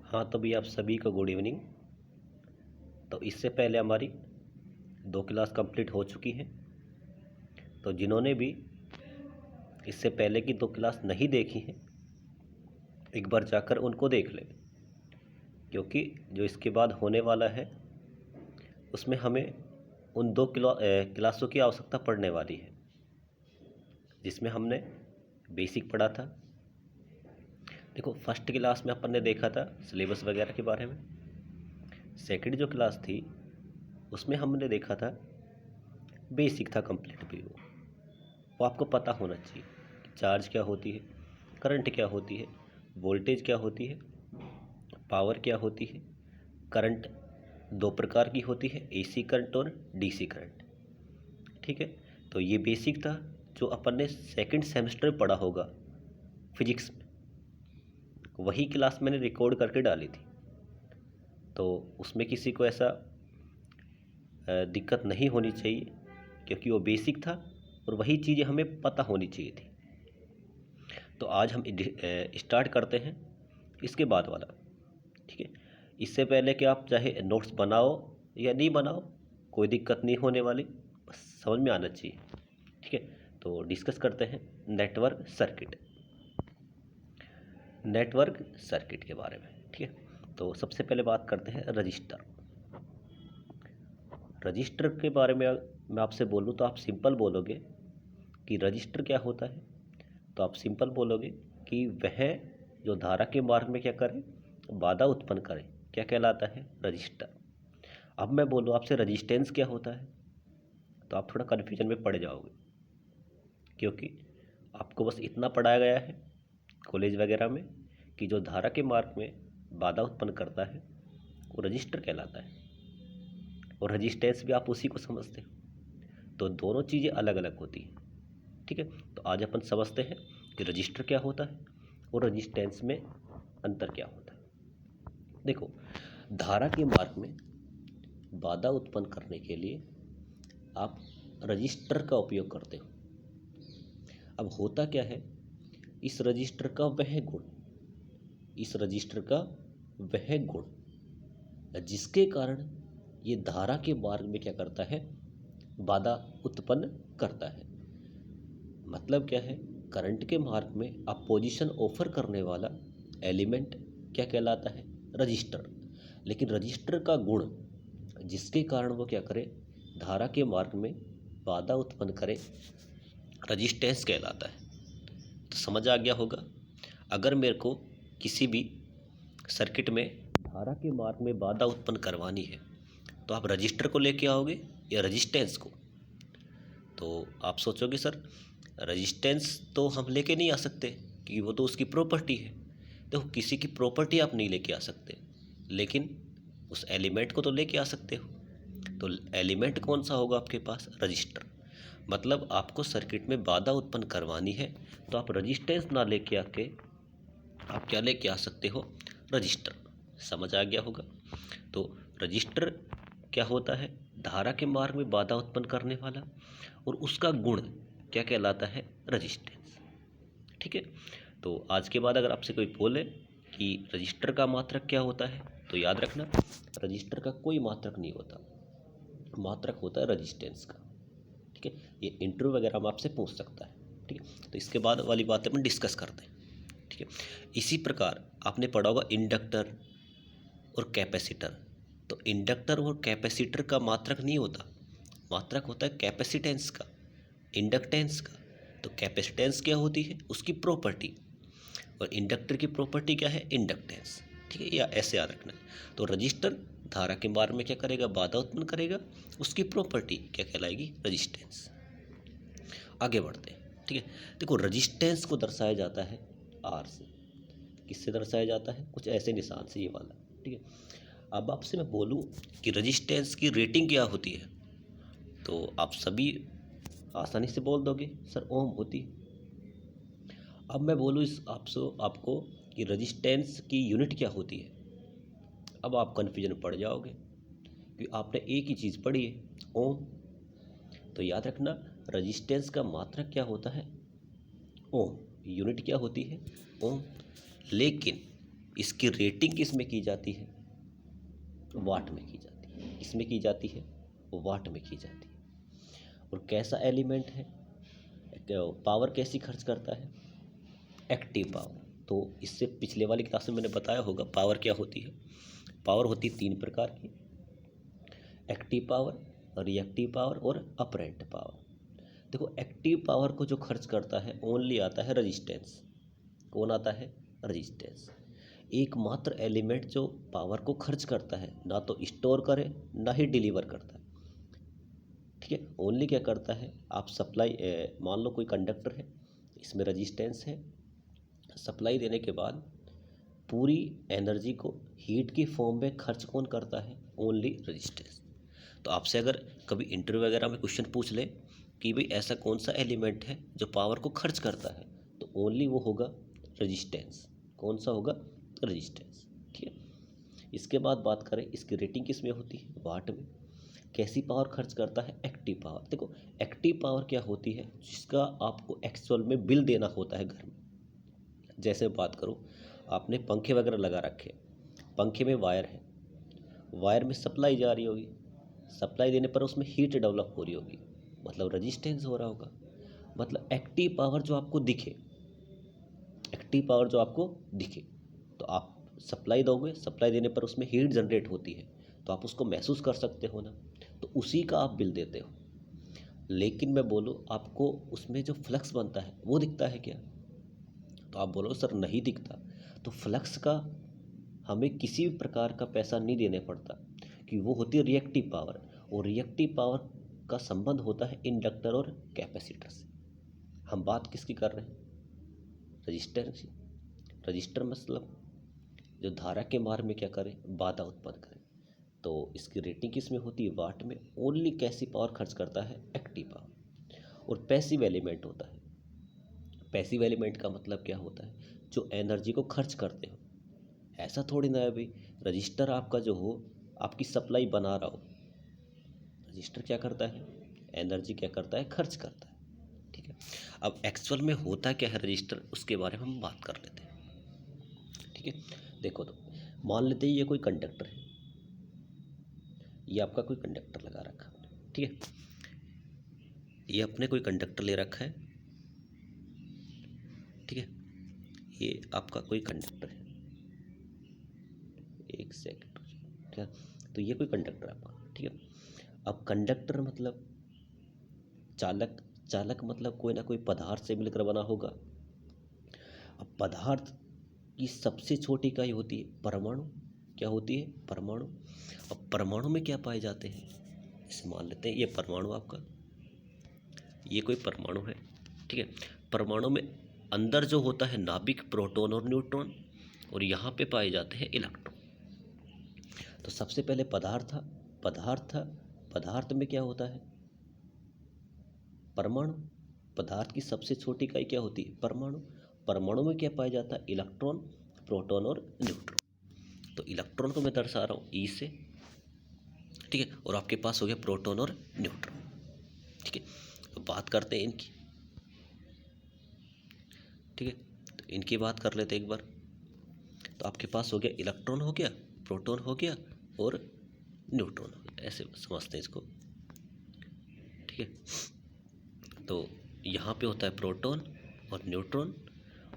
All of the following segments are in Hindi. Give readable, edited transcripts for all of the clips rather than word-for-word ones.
हाँ, तो भी आप सभी को गुड इवनिंग। तो इससे पहले हमारी 2 क्लास कंप्लीट हो चुकी हैं। तो जिन्होंने भी इससे पहले की 2 क्लास नहीं देखी हैं, एक बार जाकर उनको देख लें, क्योंकि जो इसके बाद होने वाला है उसमें हमें उन 2 क्लासों की आवश्यकता पड़ने वाली है, जिसमें हमने बेसिक पढ़ा था। देखो, फर्स्ट क्लास में अपन ने देखा था सिलेबस वगैरह के बारे में। सेकंड जो क्लास थी उसमें हमने देखा था बेसिक था कंप्लीट भी। वो आपको पता होना चाहिए कि चार्ज क्या होती है, करंट क्या होती है, वोल्टेज क्या होती है, पावर क्या होती है। करंट 2 प्रकार की होती है, एसी करंट और डीसी करंट। ठीक है, तो ये बेसिक था जो अपन ने सेकंड सेमेस्टर में पढ़ा होगा फिजिक्स में। वही क्लास मैंने रिकॉर्ड करके डाली थी, तो उसमें किसी को ऐसा दिक्कत नहीं होनी चाहिए, क्योंकि वो बेसिक था और वही चीज़ें हमें पता होनी चाहिए थी। तो आज हम स्टार्ट करते हैं इसके बाद वाला। ठीक है, इससे पहले कि आप चाहे नोट्स बनाओ या नहीं बनाओ, कोई दिक्कत नहीं होने वाली, बस समझ में आना चाहिए। ठीक है, तो डिस्कस करते हैं नेटवर्क सर्किट के बारे में। ठीक है, तो सबसे पहले बात करते हैं रजिस्टर के बारे में। मैं आपसे बोलूँ तो आप सिंपल बोलोगे कि रजिस्टर क्या होता है, तो आप सिंपल बोलोगे कि वह जो धारा के मार्ग में क्या करे, बाधा उत्पन्न करे, क्या कहलाता है, रजिस्टर। अब मैं बोलूँ आपसे रजिस्टेंस क्या होता है, तो आप थोड़ा कन्फ्यूजन में पड़ जाओगे, क्योंकि आपको बस इतना पढ़ाया गया है कॉलेज वगैरह में कि जो धारा के मार्ग में बाधा उत्पन्न करता है वो रजिस्टर कहलाता है, और रजिस्टेंस भी आप उसी को समझते हो। तो दोनों चीज़ें अलग अलग होती हैं। ठीक है, तो आज अपन समझते हैं कि रजिस्टर क्या होता है और रजिस्टेंस में अंतर क्या होता है। देखो, धारा के मार्ग में बाधा उत्पन्न करने के लिए आप रजिस्टर का उपयोग करते हो। अब होता क्या है, इस रजिस्टर का वह गुण जिसके कारण ये धारा के मार्ग में क्या करता है, बाधा उत्पन्न करता है। मतलब क्या है, करंट के मार्ग में अपोजिशन ऑफर करने वाला एलिमेंट क्या कहलाता है, रजिस्टर। लेकिन रजिस्टर का गुण जिसके कारण वो क्या करे, धारा के मार्ग में बाधा उत्पन्न करे, रजिस्टेंस कहलाता है। तो समझ आ गया होगा। अगर मेरे को किसी भी सर्किट में धारा के मार्ग में बाधा उत्पन्न करवानी है, तो आप रजिस्टर को लेके आओगे या रजिस्टेंस को। तो आप सोचोगे सर रजिस्टेंस तो हम लेके नहीं आ सकते, क्योंकि वो तो उसकी प्रॉपर्टी है। देखो, किसी की प्रॉपर्टी आप नहीं लेके आ सकते, लेकिन उस एलिमेंट को तो लेके आ सकते हो। तो एलिमेंट कौन सा होगा आपके पास, रजिस्टर। मतलब आपको सर्किट में बाधा उत्पन्न करवानी है, तो आप रजिस्टेंस ना लेके आके आप क्या लेके आ सकते हो, रजिस्टर। समझ आ गया होगा। तो रजिस्टर क्या होता है, धारा के मार्ग में बाधा उत्पन्न करने वाला, और उसका गुण क्या कहलाता है, रजिस्टेंस। ठीक है, तो आज के बाद अगर आपसे कोई बोले कि रजिस्टर का मात्रक क्या होता है, तो याद रखना रजिस्टर का कोई मात्रक नहीं होता, मात्रक होता है रजिस्टेंस का। ठीक है, ये इंटरव्यू वगैरह में आपसे पूछ सकता है। ठीक है, तो इसके बाद वाली बातें अपन डिस्कस करते हैं। ठीक है, इसी प्रकार आपने पढ़ा होगा इंडक्टर और कैपेसिटर। तो इंडक्टर और कैपेसिटर का मात्रक नहीं होता, मात्रक होता है कैपेसिटेंस का, इंडक्टेंस का। तो कैपेसिटेंस क्या होती है, उसकी प्रॉपर्टी, और इंडक्टर की प्रॉपर्टी क्या है, इंडक्टेंस। ठीक है, या ऐसे याद रखना है। तो रजिस्टर धारा के मार्ग में क्या करेगा, बाधा उत्पन्न करेगा, उसकी प्रॉपर्टी क्या कहलाएगी, रजिस्टेंस। आगे बढ़ते हैं। ठीक है, देखो रजिस्टेंस को दर्शाया जाता है आर से। किससे दर्शाया जाता है, कुछ ऐसे निशान से, ये वाला। ठीक है, अब आपसे मैं बोलूँ कि रजिस्टेंस की रेटिंग क्या होती है, तो आप सभी आसानी से बोल दोगे सर ओम होती है। अब मैं बोलूँ आपको कि रजिस्टेंस की यूनिट क्या होती है, अब आप कन्फ्यूजन पड़ जाओगे, क्योंकि आपने एक ही चीज़ पढ़ी है, ओम। तो याद रखना रजिस्टेंस का मात्रक क्या होता है, ओम। यूनिट क्या होती है, ओम। लेकिन इसकी रेटिंग किस में की जाती है? वाट में की जाती है। इसमें की जाती है, वाट में की जाती है। और कैसा एलिमेंट है, पावर कैसी खर्च करता है? Active power. तो इससे पिछले वाली क्लास में मैंने बताया होगा पावर क्या होती है। पावर होती है 3 प्रकार की, एक्टिव पावर, रिएक्टिव पावर और अपरेंट पावर। देखो, एक्टिव पावर को जो खर्च करता है ओनली आता है रजिस्टेंस। कौन आता है? रजिस्टेंस। एकमात्र एलिमेंट जो पावर को खर्च करता है, ना तो स्टोर करे ना ही डिलीवर करता है। ठीक है, ओनली क्या करता है, आप सप्लाई, मान लो कोई कंडक्टर है, इसमें रजिस्टेंस है, सप्लाई देने के बाद पूरी एनर्जी को हीट की फॉर्म में खर्च कौन करता है? Only resistance. तो आपसे अगर कभी इंटरव्यू वगैरह में क्वेश्चन पूछ ले कि भाई ऐसा कौन सा एलिमेंट है जो पावर को खर्च करता है, तो ओनली वो होगा रजिस्टेंस। कौन सा होगा? रजिस्टेंस। ठीक है, इसके बाद बात करें इसकी रेटिंग किस में होती है? वाट में। कैसी पावर खर्च करता है? Active power. देखो, एक्टिव पावर क्या होती है? जिसका आपको एक्चुअल में बिल देना होता है घर में। जैसे बात करूँ, आपने पंखे वगैरह लगा रखे, पंखे में वायर है, वायर में सप्लाई जा रही होगी, सप्लाई देने पर उसमें हीट डेवलप हो रही होगी, मतलब रजिस्टेंस हो रहा होगा। मतलब एक्टिव पावर जो आपको दिखे, एक्टिव पावर जो आपको दिखे, तो आप सप्लाई दोगे, सप्लाई देने पर उसमें हीट जनरेट होती है, तो आप उसको महसूस कर सकते हो ना, तो उसी का आप बिल देते हो। लेकिन मैं बोलूँ आपको उसमें जो फ्लक्स बनता है वो दिखता है क्या? तो आप बोलो सर नहीं दिखता। तो फ्लक्स का हमें किसी भी प्रकार का पैसा नहीं देने पड़ता, कि वो होती है रिएक्टिव पावर। और रिएक्टिव पावर का संबंध होता है इंडक्टर और कैपेसिटर से। हम बात किसकी कर रहे हैं? रजिस्टर की। रजिस्टर मतलब जो धारा के मार्ग में क्या करे? बाधा उत्पन्न करे। तो इसकी रेटिंग किस में होती है? वाट में। ओनली कैसी पावर खर्च करता है? Active power. और पैसिव एलिमेंट होता है। पैसिव एलिमेंट का मतलब क्या होता है? जो एनर्जी को खर्च करते हो। ऐसा थोड़ी ना है भाई रजिस्टर आपका जो हो आपकी सप्लाई बना रहा हो। रजिस्टर क्या करता है? एनर्जी क्या करता है? खर्च करता है। ठीक है, अब एक्चुअल में होता क्या है रजिस्टर, उसके बारे में हम बात कर लेते हैं। ठीक है, देखो तो मान लेते हैं ये कोई कंडक्टर है, ये आपका कोई कंडक्टर लगा रखा है। ठीक है, ये अपने कोई कंडक्टर ले रखा है। ठीक है, ये आपका कोई कंडक्टर है, एक सेकंड। ठीक है, तो ये कोई कंडक्टर आपका। ठीक है, अब कंडक्टर मतलब चालक, चालक मतलब कोई ना कोई पदार्थ से मिलकर बना होगा। अब पदार्थ की सबसे छोटी इकाई होती है परमाणु। क्या होती है? परमाणु। अब परमाणु में क्या पाए जाते हैं? इसे मान लेते हैं ये परमाणु आपका, ये कोई परमाणु है। ठीक है, परमाणु में अंदर जो होता है नाभिक, प्रोटॉन और न्यूट्रॉन, और यहाँ पे पाए जाते हैं इलेक्ट्रॉन। तो सबसे पहले पदार्थ था, पदार्थ में क्या होता है? परमाणु। पदार्थ की सबसे छोटी इकाई क्या होती है? परमाणु। परमाणु में क्या पाया जाता है? इलेक्ट्रॉन, प्रोटॉन और न्यूट्रॉन। तो इलेक्ट्रॉन को मैं दर्शा रहा हूँ ई से। ठीक है, और आपके पास हो गया प्रोटॉन और न्यूट्रॉन। ठीक है, तो बात करते हैं इनकी। ठीक है, तो इनकी बात कर लेते हैं एक बार। तो आपके पास हो गया इलेक्ट्रॉन, हो गया प्रोटॉन, हो गया और न्यूट्रॉन हो गया। ऐसे समझते हैं इसको। ठीक है, तो यहाँ पे होता है प्रोटॉन और न्यूट्रॉन,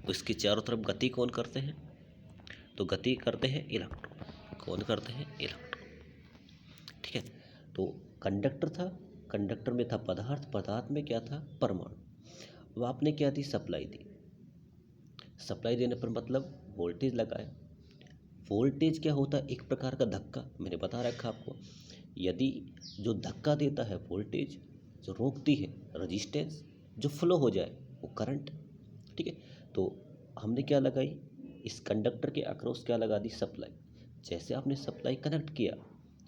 उसके चारों तरफ गति कौन करते हैं? तो गति करते हैं इलेक्ट्रॉन। कौन करते हैं? इलेक्ट्रॉन। ठीक है, तो कंडक्टर था, कंडक्टर में था पदार्थ, पदार्थ में क्या था? परमाणु। अब आपने क्या दी? सप्लाई दी। सप्लाई देने पर मतलब वोल्टेज लगाया। वोल्टेज क्या होता है? एक प्रकार का धक्का, मैंने बता रखा आपको। यदि जो धक्का देता है वोल्टेज, जो रोकती है रजिस्टेंस, जो फ्लो हो जाए वो करंट। ठीक है, तो हमने क्या लगाई? इस कंडक्टर के अक्रॉस क्या लगा दी? सप्लाई। जैसे आपने सप्लाई कनेक्ट किया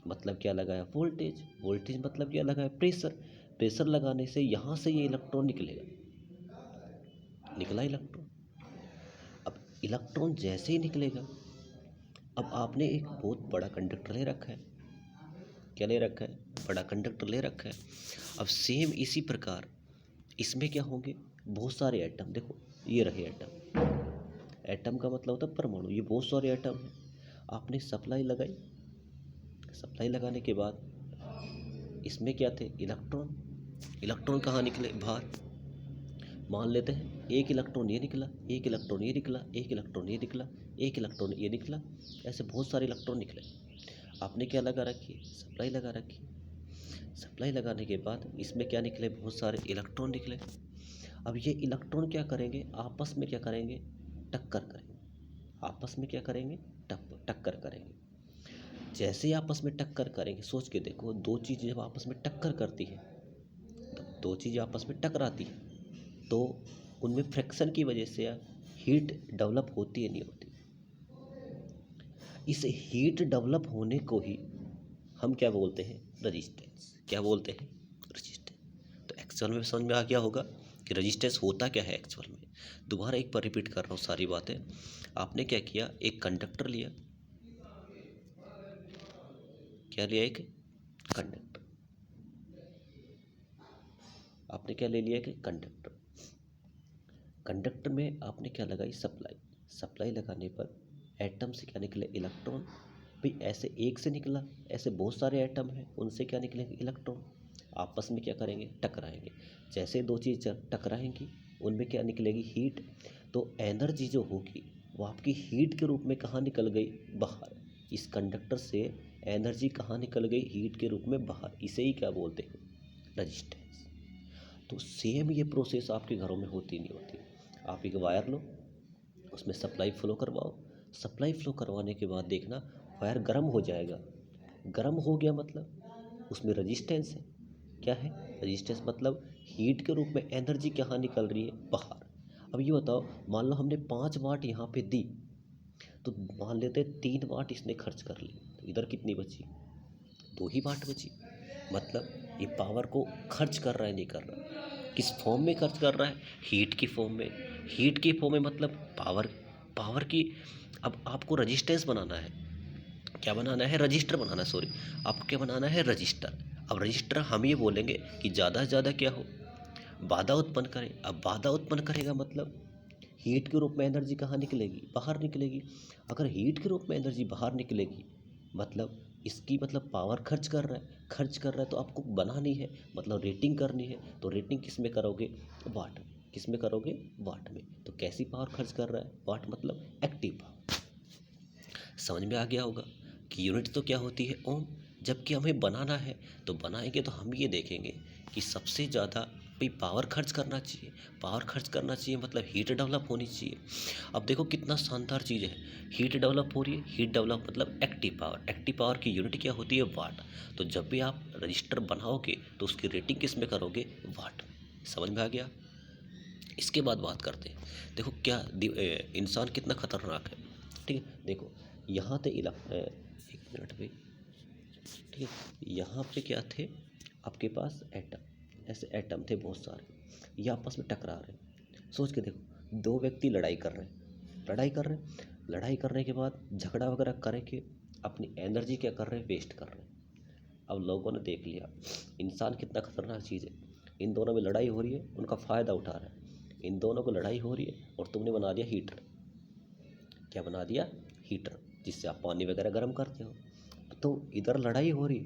मतलब क्या लगाया? वोल्टेज। वोल्टेज मतलब क्या लगाया? प्रेशर। प्रेशर लगाने से यहाँ से ये इलेक्ट्रॉन निकलेगा, निकला इलेक्ट्रॉन। अब इलेक्ट्रॉन जैसे ही निकलेगा, अब आपने एक बहुत बड़ा कंडक्टर ले रखा है। क्या ले रखा है? बड़ा कंडक्टर ले रखा है। अब सेम इसी प्रकार इसमें क्या होंगे? बहुत सारे एटम। देखो ये रहे एटम, एटम का मतलब होता है परमाणु, ये बहुत सारे एटम हैं। आपने सप्लाई लगाई, सप्लाई लगाने के बाद इसमें क्या थे, इलेक्ट्रॉन। इलेक्ट्रॉन कहाँ निकले, बाहर। मान लेते हैं एक इलेक्ट्रॉन ये निकला, एक इलेक्ट्रॉन ये निकला, एक इलेक्ट्रॉन ये निकला, एक इलेक्ट्रॉन ये निकला, ऐसे बहुत सारे इलेक्ट्रॉन निकले। आपने क्या लगा रखी, सप्लाई लगा रखी। सप्लाई लगाने के बाद इसमें क्या निकले, बहुत सारे इलेक्ट्रॉन निकले। अब ये इलेक्ट्रॉन क्या करेंगे, आपस में क्या करेंगे, टक्कर करेंगे। आपस में क्या करेंगे, टक्कर करेंगे। जैसे ही आपस में टक्कर करेंगे, सोच के देखो, दो चीज़ें जब आपस में टक्कर करती है, तब दो चीज़ें आपस में टकराती है तो उनमें फ्रिक्शन की वजह से हीट डेवलप होती है, नहीं होती। इस हीट डेवलप होने को ही हम क्या बोलते हैं, रजिस्टेंस। क्या बोलते हैं, रजिस्टेंस। तो एक्चुअल में समझ में आ गया होगा कि रजिस्टेंस होता क्या है एक्चुअल में। दोबारा एक बार रिपीट कर रहा हूँ सारी बातें। आपने क्या किया, एक कंडक्टर लिया। क्या लिया, एक कंडक्टर। आपने क्या ले लिया, कि कंडक्टर। कंडक्टर में आपने क्या लगाई, सप्लाई। सप्लाई लगाने पर एटम से क्या निकले, इलेक्ट्रॉन। भाई ऐसे एक से निकला, ऐसे बहुत सारे एटम हैं, उनसे क्या निकलेंगे, इलेक्ट्रॉन। आपस में क्या करेंगे, टकराएंगे। जैसे दो चीज़ टकराएंगी, उनमें क्या निकलेगी, हीट। तो एनर्जी जो होगी वो आपकी हीट के रूप में कहाँ निकल गई, बाहर। इस कंडक्टर से एनर्जी कहाँ निकल गई, हीट के रूप में बाहर। इसे ही क्या बोलते हैं, रजिस्टेंस। तो सेम ये प्रोसेस आपके घरों में होती नहीं होती। आप एक वायर लो, उसमें सप्लाई फ्लो करवाओ। सप्लाई फ्लो करवाने के बाद देखना वायर गर्म हो जाएगा। गर्म हो गया मतलब उसमें रजिस्टेंस है। क्या है, रजिस्टेंस मतलब हीट के रूप में एनर्जी कहाँ निकल रही है, बाहर। अब ये बताओ, मान लो हमने 5 वाट यहाँ पे दी, तो मान लेते 3 वाट इसने खर्च कर ली, तो इधर कितनी बची, 2 ही वाट बची। मतलब ये पावर को खर्च कर रहा है, नहीं कर रहा। किस फॉर्म में खर्च कर रहा है, हीट की फॉर्म में। हीट की फॉर्म में मतलब पावर, पावर की। अब आपको रजिस्टेंस बनाना है, क्या बनाना है, रजिस्टर बनाना है, सॉरी। आपको क्या बनाना है, रजिस्टर। अब रजिस्टर हम ये बोलेंगे कि ज़्यादा से ज़्यादा क्या हो, बाधा उत्पन्न करे। अब बाधा उत्पन्न करेगा मतलब हीट के रूप में एनर्जी कहाँ निकलेगी, बाहर निकलेगी। अगर हीट के रूप में एनर्जी बाहर निकलेगी मतलब इसकी मतलब पावर खर्च कर रहा है। खर्च कर रहा है तो आपको बनानी है, मतलब रेटिंग करनी है। तो रेटिंग किस में करोगे, वाट में। किस में करोगे, वाट में। तो कैसी पावर खर्च कर रहा है, वाट मतलब एक्टिव पावर। समझ में आ गया होगा कि यूनिट तो क्या होती है, ओम। जबकि हमें बनाना है तो बनाएंगे तो हम ये देखेंगे कि सबसे ज़्यादा भाई पावर खर्च करना चाहिए। पावर खर्च करना चाहिए मतलब हीट डेवलप होनी चाहिए। अब देखो कितना शानदार चीज़ है, हीट डेवलप हो रही है। हीट डेवलप मतलब एक्टिव पावर। एक्टिव पावर की यूनिट क्या होती है, वाट। तो जब भी आप रजिस्टर बनाओगे तो उसकी रेटिंग किस में करोगे, वाट में। समझ में आ गया। इसके बाद बात करते हैं, देखो क्या इंसान कितना खतरनाक है। ठीक है, देखो यहाँ थे एक मिनट पे, ठीक है। यहाँ पे क्या थे, आपके पास एटम। ऐसे एटम थे बहुत सारे, ये आपस में टकरा रहे हैं। सोच के देखो, दो व्यक्ति लड़ाई कर रहे हैं, लड़ाई कर रहे हैं। लड़ाई करने के बाद झगड़ा वगैरह करके अपनी एनर्जी क्या कर रहे हैं, वेस्ट कर रहे हैं। अब लोगों ने देख लिया इंसान कितना खतरनाक चीज़ है। इन दोनों में लड़ाई हो रही है, उनका फ़ायदा उठा रहा है। इन दोनों को लड़ाई हो रही है और तुमने बना दिया हीटर। क्या बना दिया, हीटर, जिससे आप पानी वगैरह गर्म करते हो। तो इधर लड़ाई हो रही,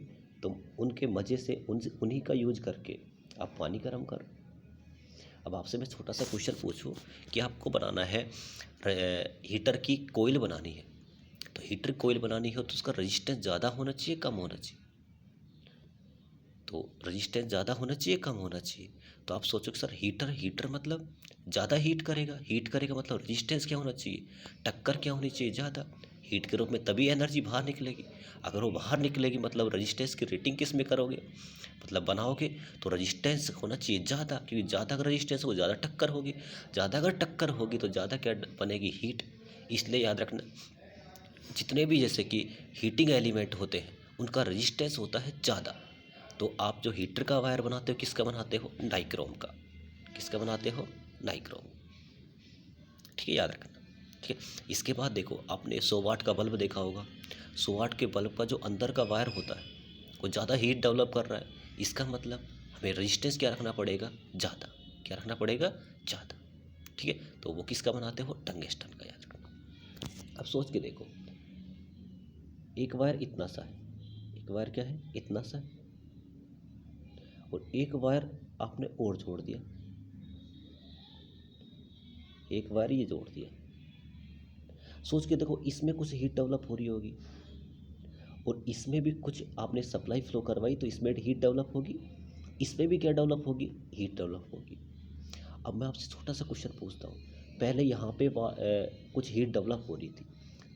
तुम उनके मज़े से उन्हीं का यूज करके आप पानी गर्म कर। अब आपसे मैं छोटा सा क्वेश्चन पूछूं कि आपको बनाना है हीटर की कोयल बनानी है। तो हीटर कोयल बनानी है तो उसका रजिस्टेंस ज़्यादा होना चाहिए, कम होना चाहिए। तो रजिस्टेंस ज़्यादा होना चाहिए, कम होना चाहिए। तो आप सोचो कि सर हीटर, हीटर मतलब ज़्यादा हीट करेगा। हीट करेगा मतलब रजिस्टेंस क्या होना चाहिए, टक्कर क्या होनी चाहिए, ज़्यादा। हीट के रूप में तभी एनर्जी बाहर निकलेगी। अगर वो बाहर निकलेगी मतलब रजिस्टेंस की रेटिंग किस में करोगे, मतलब बनाओगे तो रजिस्टेंस होना चाहिए ज़्यादा, क्योंकि ज़्यादा अगर रजिस्टेंस हो ज़्यादा टक्कर होगी। ज़्यादा अगर टक्कर होगी तो ज़्यादा क्या बनेगी, हीट। इसलिए याद रखना, जितने भी जैसे कि हीटिंग एलिमेंट होते हैं उनका रजिस्टेंस होता है ज़्यादा। तो आप जो हीटर का वायर बनाते हो किसका बनाते हो, नाइक्रोम का। किसका बनाते हो, नाइक्रोम। ठीक है, याद रखना। ठीक है, इसके बाद देखो आपने 100 वाट का बल्ब देखा होगा। 100 वाट के बल्ब का जो अंदर का वायर होता है वो ज़्यादा हीट डेवलप कर रहा है। इसका मतलब हमें रजिस्टेंस क्या रखना पड़ेगा, ज़्यादा। क्या रखना पड़ेगा, ज़्यादा। ठीक है, तो वो किसका बनाते हो, टंगस्टन का, याद रखना। अब सोच के देखो, एक वायर इतना सा है, एक वायर क्या है, इतना सा है, और एक वायर आपने और जोड़ दिया, एक वायर ये जोड़ दिया। सोच के देखो, इसमें कुछ हीट डेवलप हो रही होगी, और इसमें भी कुछ आपने सप्लाई फ्लो करवाई तो इसमें हीट डेवलप होगी, इसमें भी क्या डेवलप होगी, हीट डेवलप होगी। अब मैं आपसे छोटा सा क्वेश्चन पूछता हूँ, पहले यहाँ पे कुछ हीट डेवलप हो रही थी,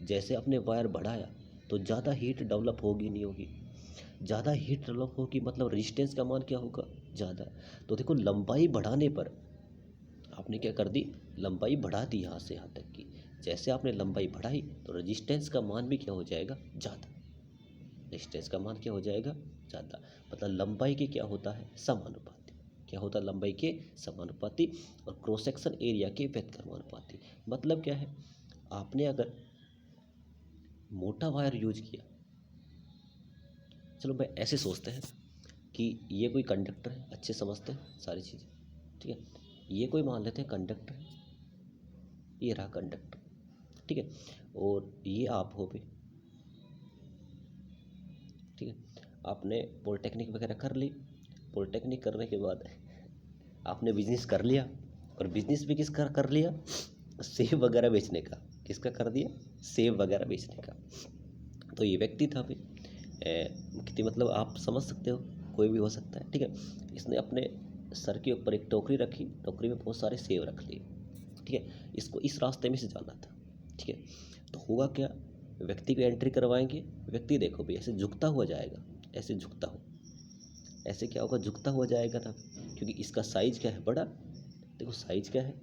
जैसे आपने वायर बढ़ाया तो ज़्यादा हीट डेवलप होगी नहीं होगी, ज़्यादा हीट डेवलप होगी, मतलब रेजिस्टेंस का मान क्या होगा, ज़्यादा। तो देखो, लंबाई बढ़ाने पर आपने क्या कर दी, लंबाई बढ़ा दी यहाँ से यहाँ तक की, जैसे आपने लंबाई बढ़ाई तो रेजिस्टेंस का मान भी क्या हो जाएगा, ज़्यादा। रेजिस्टेंस का मान क्या हो जाएगा, ज़्यादा। मतलब लंबाई के क्या होता है, समानुपाती। क्या होता है, लंबाई के समानुपाती, और क्रॉस सेक्शन एरिया के व्युत्क्रमानुपाती। मतलब क्या है, आपने अगर मोटा वायर यूज किया, चलो भाई ऐसे सोचते हैं कि ये कोई कंडक्टर है, अच्छे समझते हैं सारी चीज़ें, ठीक है। ये कोई मान लेते हैं कंडक्टर है, ये रहा कंडक्टर, ठीक है, और ये आप हो भी, ठीक है। आपने पॉलिटेक्निक वगैरह कर ली, पॉलिटेक्निक करने के बाद आपने बिजनेस कर लिया, और बिजनेस भी किसका कर लिया, सेब वगैरह बेचने का। किसका कर दिया, सेब वगैरह बेचने का। तो ये व्यक्ति था भाई, कितनी, मतलब आप समझ सकते हो, कोई भी हो सकता है, ठीक है। इसने अपने सर के ऊपर एक टोकरी रखी, टोकरी में बहुत सारे सेब रख लिए, ठीक है। इसको इस रास्ते में से जाना था, ठीक है। तो होगा क्या, व्यक्ति को एंट्री करवाएंगे, व्यक्ति देखो भाई ऐसे झुकता हुआ जाएगा, ऐसे झुकता हो, ऐसे क्या होगा, झुकता हुआ जाएगा ना, क्योंकि इसका साइज क्या है, बड़ा। देखो साइज क्या है,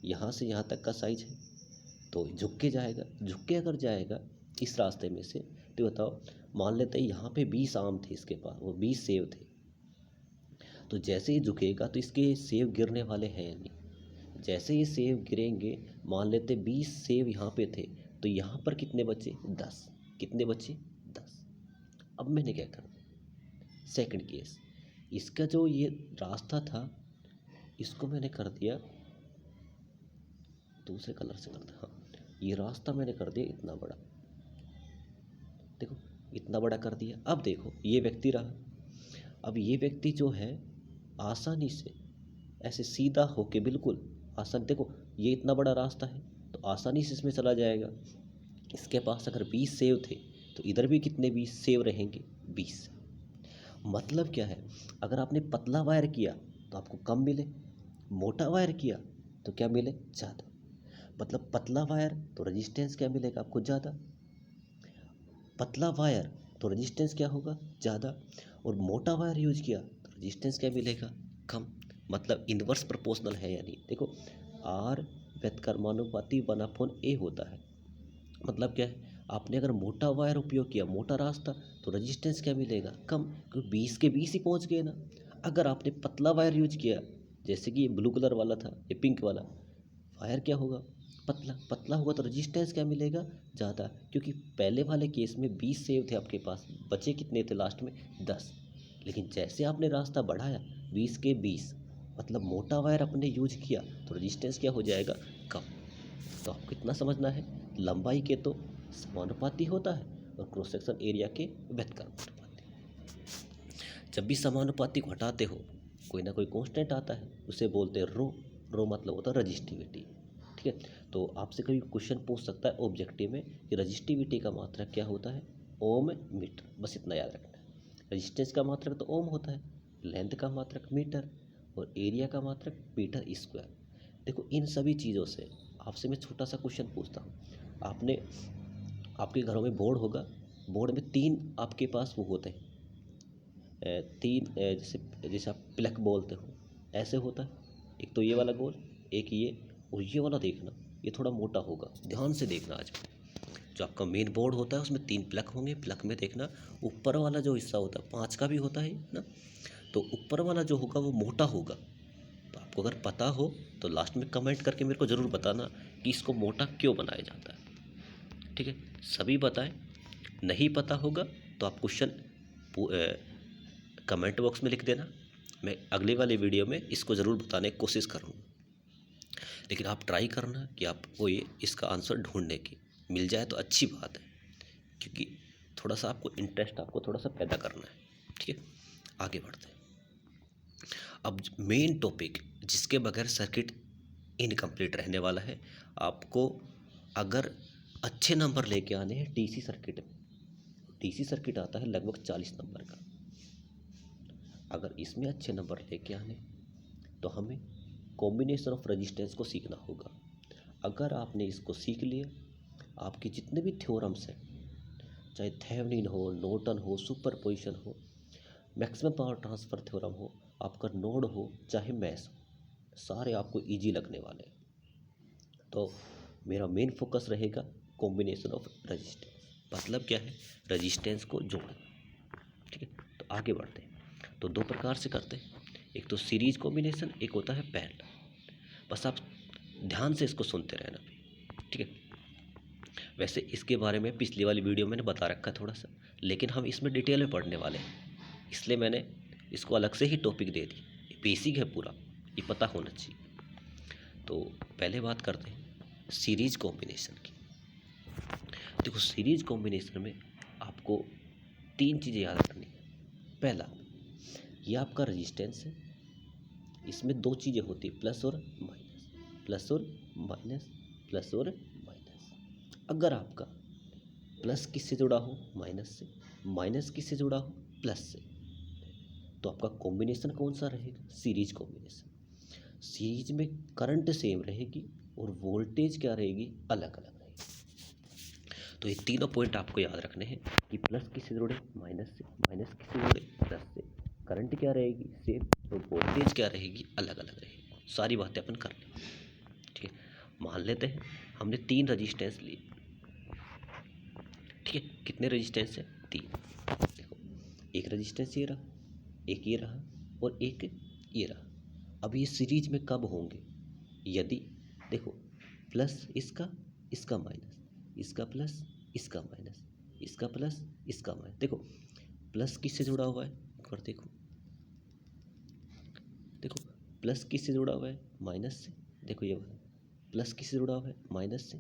यहाँ से यहाँ तक का साइज है, तो झुक के जाएगा। झुक के अगर जाएगा इस रास्ते में से, तो बताओ, मान लेते हैं यहाँ पे 20 आम थे इसके पास, वो 20 सेब थे, तो जैसे ही झुकेगा तो इसके सेब गिरने वाले हैं या नहीं। जैसे ये सेब गिरेंगे, मान लेते 20 सेब यहाँ पे थे, तो यहाँ पर कितने बचे, 10। कितने बचे, 10। अब मैंने क्या कर दिया, सेकंड केस, इसका जो ये रास्ता था, इसको मैंने कर दिया दूसरे कलर से, कर दिया, हाँ, ये रास्ता मैंने कर दिया इतना बड़ा, देखो इतना बड़ा कर दिया। अब देखो ये व्यक्ति रहा, अब ये व्यक्ति जो है आसानी से ऐसे सीधा होके, बिल्कुल आसान, देखो ये इतना बड़ा रास्ता है तो आसानी से इसमें चला जाएगा। इसके पास अगर 20 सेव थे तो इधर भी कितने 20 सेव रहेंगे, 20। मतलब क्या है, अगर आपने पतला वायर किया तो आपको कम मिले, मोटा वायर किया तो क्या मिले, ज़्यादा। मतलब पतला वायर तो रेजिस्टेंस क्या मिलेगा आपको, ज़्यादा। पतला वायर तो रेजिस्टेंस क्या होगा, ज़्यादा। और मोटा वायर यूज किया तो रेजिस्टेंस क्या मिलेगा, कम। मतलब इन्वर्स प्रोपोर्शनल है, यानी देखो आर व्युत्क्रमानुपाती 1/a होता है। मतलब क्या है, आपने अगर मोटा वायर उपयोग किया, मोटा रास्ता, तो रेजिस्टेंस क्या मिलेगा, कम, क्योंकि 20 के 20 ही पहुंच गए ना। अगर आपने पतला वायर यूज किया, जैसे कि ये ब्लू कलर वाला था, ये पिंक वाला वायर, क्या होगा, पतला। पतला होगा तो रेजिस्टेंस क्या मिलेगा, ज़्यादा, क्योंकि पहले वाले केस में 20 सेव थे आपके पास, बचे कितने थे लास्ट में, 10। लेकिन जैसे आपने रास्ता बढ़ाया 20 के 20, मतलब मोटा वायर अपने यूज किया, तो रेजिस्टेंस क्या हो जाएगा, कम। तो आपको कितना समझना है, लंबाई के तो समानुपाती होता है, और क्रॉस सेक्शन एरिया के व्युत्क्रमानुपाती। जब भी समानुपाती को हटाते हो, कोई ना कोई कांस्टेंट आता है, उसे बोलते हैं रो। रो मतलब होता है रजिस्टिविटी, ठीक है। तो आपसे कभी क्वेश्चन पूछ सकता है ऑब्जेक्टिव में कि रजिस्टिविटी का मात्रक क्या होता है, ओम मीटर, बस इतना याद रखना है। रजिस्टेंस का मात्रक तो ओम होता है, लेंथ का मात्रक मीटर, और एरिया का मात्रक मीटर स्क्वायर। देखो इन सभी चीज़ों से आपसे मैं छोटा सा क्वेश्चन पूछता हूँ। आपने, आपके घरों में बोर्ड होगा, बोर्ड में 3 आपके पास वो होते हैं, 3, जैसे जैसे आप प्लग बोलते हो, ऐसे होता है। एक तो ये वाला गोल, एक ये, और ये वाला देखना, ये थोड़ा मोटा होगा, ध्यान से देखना। आज जो आपका मेन बोर्ड होता है उसमें 3 प्लग होंगे, प्लग में देखना ऊपर वाला जो हिस्सा होता है, 5 का भी होता है ना, तो ऊपर वाला जो होगा वो मोटा होगा। तो आपको अगर पता हो तो लास्ट में कमेंट करके मेरे को ज़रूर बताना कि इसको मोटा क्यों बनाया जाता है, ठीक है। सभी बताएं, नहीं पता होगा तो आप क्वेश्चन कमेंट बॉक्स में लिख देना, मैं अगले वाले वीडियो में इसको ज़रूर बताने की कोशिश करूँगा। लेकिन आप ट्राई करना कि आपको ये इसका आंसर ढूंढने की। मिल जाए तो अच्छी बात है, क्योंकि थोड़ा सा आपको इंटरेस्ट आपको थोड़ा सा पैदा करना है। ठीक है, आगे बढ़ते हैं। अब मेन टॉपिक जिसके बगैर सर्किट इनकम्प्लीट रहने वाला है, आपको अगर अच्छे नंबर लेके आने हैं डीसी सर्किट में, डीसी सर्किट आता है लगभग 40 नंबर का। अगर इसमें अच्छे नंबर लेके आने तो हमें कॉम्बिनेशन ऑफ रेजिस्टेंस को सीखना होगा। अगर आपने इसको सीख लिया, आपके जितने भी थ्योरम्स हैं, चाहे थेवेनिन हो, नॉर्टन हो, सुपरपोजिशन हो, मैक्सिमम पावर ट्रांसफ़र थ्योरम हो, आपका नोड हो, चाहे मैश हो, सारे आपको इजी लगने वाले हैं। तो मेरा मेन फोकस रहेगा कॉम्बिनेशन ऑफ रेजिस्टेंस। मतलब क्या है, रेजिस्टेंस को जोड़ना। ठीक है, तो आगे बढ़ते हैं। तो दो प्रकार से करते हैं, एक तो सीरीज कॉम्बिनेशन, एक होता है पैरेलल। बस आप ध्यान से इसको सुनते रहना। ठीक है, वैसे इसके बारे में पिछली वाली वीडियो मैंने बता रखा है थोड़ा सा, लेकिन हम इसमें डिटेल में पढ़ने वाले हैं, इसलिए मैंने इसको अलग से ही टॉपिक दे दी। ये बेसिक है पूरा, ये पता होना चाहिए। तो पहले बात करते हैं सीरीज कॉम्बिनेशन की। देखो, सीरीज कॉम्बिनेशन में आपको 3 चीज़ें याद रखनी है। पहला, ये आपका रेजिस्टेंस है, इसमें 2 चीज़ें होती है, प्लस और माइनस, प्लस और माइनस, प्लस और माइनस। अगर आपका प्लस किससे जुड़ा हो, माइनस से, माइनस किससे जुड़ा हो, प्लस से, तो आपका कॉम्बिनेशन कौन सा रहेगा, सीरीज कॉम्बिनेशन। सीरीज में करंट सेम रहेगी और वोल्टेज क्या रहेगी, अलग अलग रहेगी। तो ये तीनों पॉइंट आपको याद रखने हैं कि प्लस किससे जुड़े, माइनस से, माइनस किससे जुड़े, प्लस से, करंट क्या रहेगी, सेम, और वोल्टेज क्या रहेगी, अलग अलग रहेगी। सारी बातें अपन कर लें। ठीक है, मान लेते हैं हमने 3 रजिस्टेंस लिए। ठीक है, कितने रजिस्टेंस है, 3। देखो, एक रजिस्टेंस ये रहा, एक ये रहा, और एक ये रहा। अब ये सीरीज में कब होंगे, यदि देखो प्लस इसका, इसका माइनस, इसका प्लस, इसका माइनस, इसका प्लस, इसका माइनस। देखो प्लस किससे जुड़ा हुआ है, एक बार देखो, देखो प्लस किससे जुड़ा हुआ है, माइनस से। देखो ये वाला प्लस किससे जुड़ा हुआ है, माइनस से,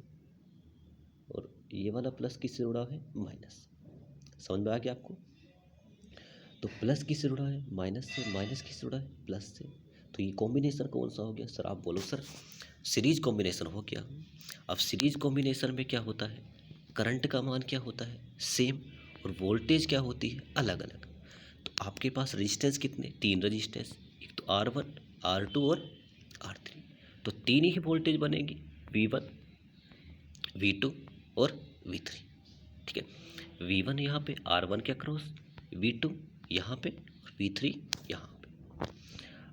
और ये वाला प्लस किससे जुड़ा हुआ है, माइनस। समझ में आ गया आपको। तो प्लस किससे जुड़ा है, माइनस से, माइनस किससे जुड़ा है, प्लस से। तो ये कॉम्बिनेशन कौन सा हो गया, सर आप बोलो सर, सीरीज कॉम्बिनेशन हो गया। अब सीरीज कॉम्बिनेशन में क्या होता है, करंट का मान क्या होता है, सेम, और वोल्टेज क्या होती है, अलग अलग। तो आपके पास रेजिस्टेंस कितने, 3 रेजिस्टेंस, एक तो R1, R2 और R3। तो 3 ही वोल्टेज बनेगी, V1, V2 और V3। ठीक है, V1 यहाँ पे, R1 के अक्रॉस, V2 यहाँ पे, और V3 यहाँ पे।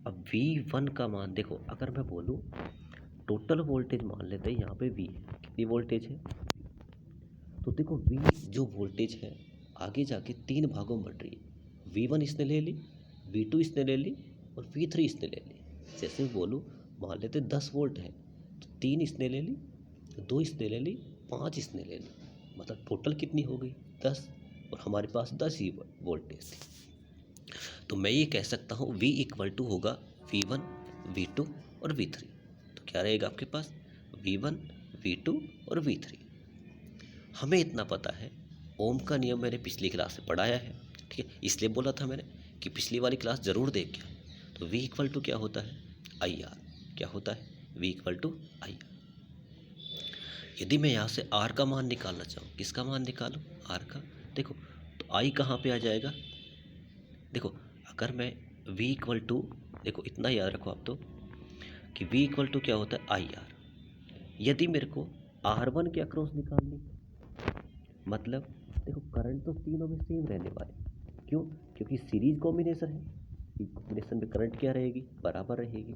अब V1 का मान देखो, अगर मैं बोलूँ टोटल वोल्टेज मान लेते हैं, यहाँ पे V है, कितनी वोल्टेज है, तो देखो V जो वोल्टेज है आगे जाके 3 भागों में बढ़ रही है। V1 इसने ले ली, V2 इसने ले ली, और V3 इसने ले ली। जैसे बोलूँ, मान लेते 10 वोल्ट है, तो 3 इसने ले ली, 2 इसने ले ली, 5 इसने ले ली, मतलब टोटल कितनी हो गई, 10, और हमारे पास 10 ही वोल्टेज थी। तो मैं ये कह सकता हूँ V इक्वल टू होगा V1, V2 और V3। तो क्या रहेगा आपके पास, V1, V2 और V3। हमें इतना पता है, ओम का नियम मैंने पिछली क्लास में पढ़ाया है। ठीक है, इसलिए बोला था मैंने कि पिछली वाली क्लास ज़रूर देख के। तो V इक्वल टू क्या होता है, IR। क्या होता है, V इक्वल टू IR। यदि मैं यहाँ से R का मान निकालना चाहूँ, किसका मान निकालूँ, R का, देखो तो I कहाँ पे आ जाएगा, देखो अगर मैं V इक्वल टू, देखो इतना याद रखो आप तो कि V इक्वल टू क्या होता है, IR। यदि मेरे को R1 के अक्रॉस निकालनी, मतलब देखो करंट तो तीनों में सेम रहने वाले, क्यों, क्योंकि सीरीज कॉम्बिनेशन है, कॉम्बिनेशन में करंट क्या रहेगी, बराबर रहेगी।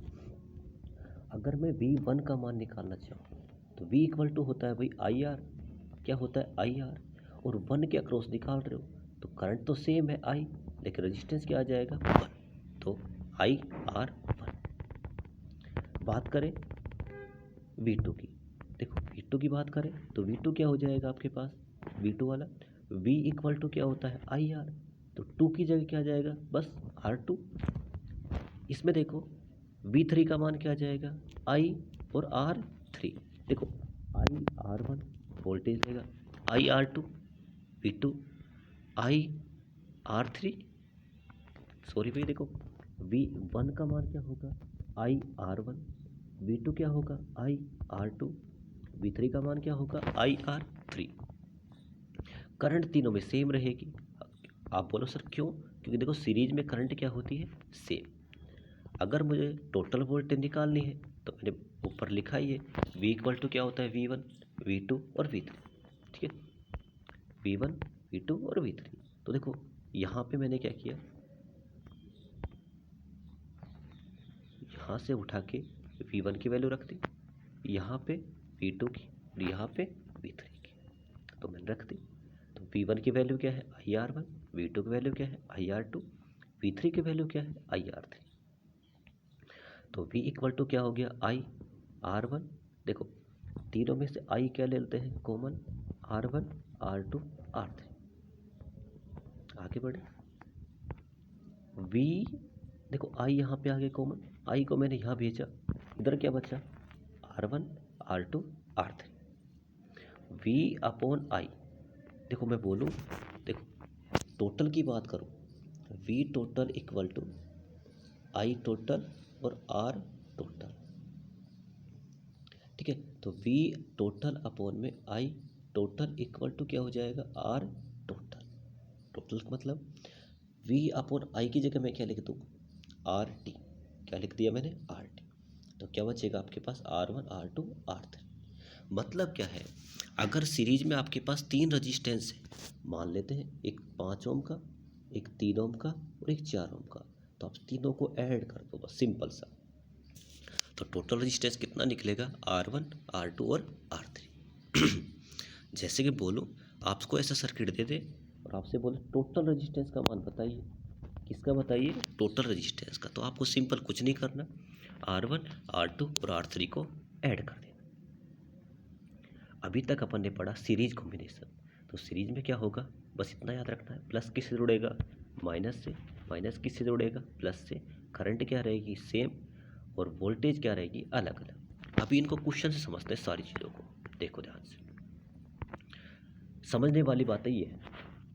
अगर मैं V1 का मान निकालना चाहूँ तो V इक्वल टू होता है भाई IR। क्या होता है, IR, और 1 के अक्रॉस निकाल रहे हो तो करंट तो सेम है I, लेकिन रेजिस्टेंस क्या आ जाएगा, 1, तो IR1। बात करें V2 की, देखो V2 की बात करें तो V2 क्या हो जाएगा आपके पास, V2 वाला V इक्वल टू क्या होता है, IR, तो 2 की जगह क्या आ जाएगा, बस R2। इसमें देखो V3 का मान क्या आ जाएगा, I और R3। देखो I R1 वोल्टेज रहेगा IR2 V2 IR3, सॉरी भाई देखो V1 का मान क्या होगा IR1, V2 क्या होगा IR2, V3 का मान क्या होगा IR3। करंट तीनों में सेम रहेगी। आप बोलो सर क्यों? क्योंकि देखो सीरीज में करंट क्या होती है सेम। अगर मुझे टोटल वोल्टेज निकालनी है तो मैंने ऊपर लिखा ही है V इक्वल टू क्या होता है V1 V2 और V3, ठीक है, V1 V2 और V3। तो देखो यहाँ पे मैंने क्या किया, यहाँ से उठा के V1 की वैल्यू रख दी, यहाँ पे V2 की और यहाँ पे V3 की, तो मैंने रख दी। तो V1 की वैल्यू क्या है IR1, V2 की वैल्यू क्या है IR2, V3 की वैल्यू क्या है IR3। तो V इक्वल टू क्या हो गया IR1, देखो तीनों में से I क्या ले लेते हैं कॉमन, R1 R2 R3। आगे बढ़े, V देखो I यहाँ पे आ गए कॉमन, I को मैंने यहाँ भेजा, इधर क्या बचा R1 R2 R3। V upon I, देखो मैं बोलूँ, देखो टोटल की बात करूँ, V total equal to I total और R टोटल, ठीक है। तो V टोटल अपॉन में I टोटल इक्वल टू क्या हो जाएगा R टोटल। टोटल मतलब V अपॉन I की जगह मैं क्या लिख दूँ RT, क्या लिख दिया मैंने RT। तो क्या बचेगा आपके पास R1 R2 R3। मतलब क्या है, अगर सीरीज में आपके पास 3 रजिस्टेंस है, मान लेते हैं एक 5 ओम का, एक 3 ओम का और एक 4 ओम का, तो आप तीनों को ऐड कर दो बस, सिंपल सा। तो टोटल रजिस्टेंस कितना निकलेगा R1 R2 और R3। जैसे कि बोलो आपको ऐसा सर्किट दे दे और आपसे बोले टोटल रजिस्टेंस का मान बताइए, किसका बताइए टोटल रजिस्टेंस का, तो आपको सिंपल कुछ नहीं करना, R1 R2 और R3 को ऐड कर देना। अभी तक अपन ने पढ़ा सीरीज कॉम्बिनेशन, तो सीरीज में क्या होगा बस इतना याद रखना है, प्लस किससे जुड़ेगा माइनस से, माइनस किससे जुड़ेगा प्लस से, करंट क्या रहेगी सेम और वोल्टेज क्या रहेगी अलग अलग। अभी इनको क्वेश्चन से समझते हैं सारी चीज़ों को, देखो ध्यान से, समझने वाली बातें ये है,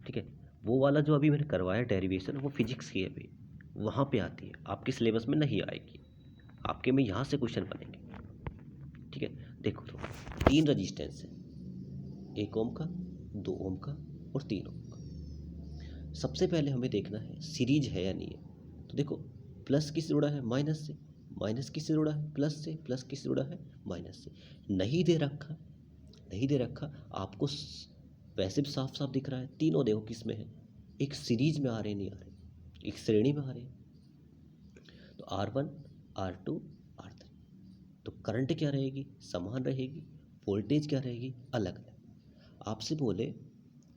ठीक है। वो वाला जो अभी मैंने करवाया डेरिवेशन वो फिजिक्स की है भाई, वहाँ पे आती है, आपके सिलेबस में नहीं आएगी, आपके में यहाँ से क्वेश्चन बनेंगे, ठीक है। देखो तो 3 रजिस्टेंस है, 1 ओम का 2 ओम का और 3 ओम का। सबसे पहले हमें देखना है सीरीज है या नहीं है। तो देखो प्लस किससे जुड़ा है माइनस से, माइनस किससे जुड़ा है प्लस से, प्लस किससे जुड़ा है माइनस से। नहीं दे रखा, नहीं दे रखा आपको, वैसे भी साफ साफ दिख रहा है, तीनों देखो किस में है, एक सीरीज में आ रहे नहीं आ रहे, एक श्रेणी में आ रहे हैं। तो R1 R2 R3, तो करंट क्या रहेगी समान रहेगी, वोल्टेज क्या रहेगी अलग अलग। आपसे बोले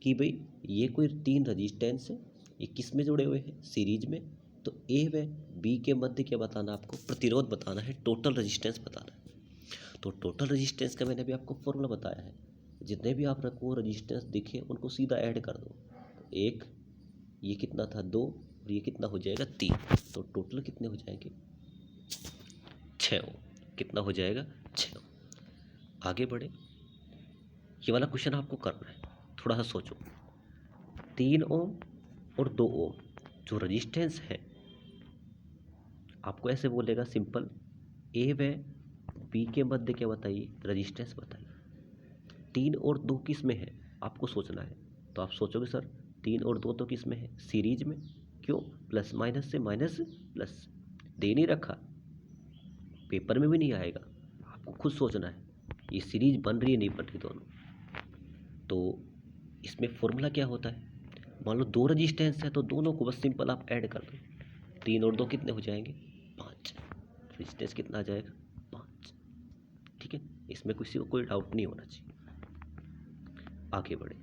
कि भाई ये कोई 3 रजिस्टेंस है, ये किस में जुड़े हुए हैं सीरीज में, तो ए व बी के मध्य क्या बताना आपको प्रतिरोध बताना है, टोटल रजिस्टेंस बताना है। तो टोटल रजिस्टेंस का मैंने अभी आपको फॉर्मूला बताया है, जितने भी आप रखो रजिस्टेंस दिखे उनको सीधा ऐड कर दो, तो एक ये कितना था 2 और ये कितना हो जाएगा 3, तो टोटल कितने हो जाएंगे 6 ओम, कितना हो जाएगा 6 ओम। आगे बढ़े, ये वाला क्वेश्चन आपको करना है, थोड़ा सा सोचो। 3 ओम और 2 ओम जो रजिस्टेंस है, आपको ऐसे बोलेगा सिंपल, ए व बी के मध्य क्या बताइए रजिस्टेंस बताइए। 3 और 2 किस में है आपको सोचना है, तो आप सोचोगे सर 3 और 2 तो किस में है सीरीज में, क्यों प्लस माइनस से, माइनस प्लस, दे नहीं रखा, पेपर में भी नहीं आएगा, आपको खुद सोचना है ये सीरीज बन रही है नहीं बन रही दोनों। तो इसमें फॉर्मूला क्या होता है, मान लो 2 रजिस्टेंस है तो दोनों को बस सिंपल आप ऐड कर दो, 3 और 2 कितने हो जाएंगे 5, रजिस्टेंस कितना आ जाएगा 5, ठीक है। इसमें किसी को कोई डाउट नहीं होना चाहिए। आगे बढ़े।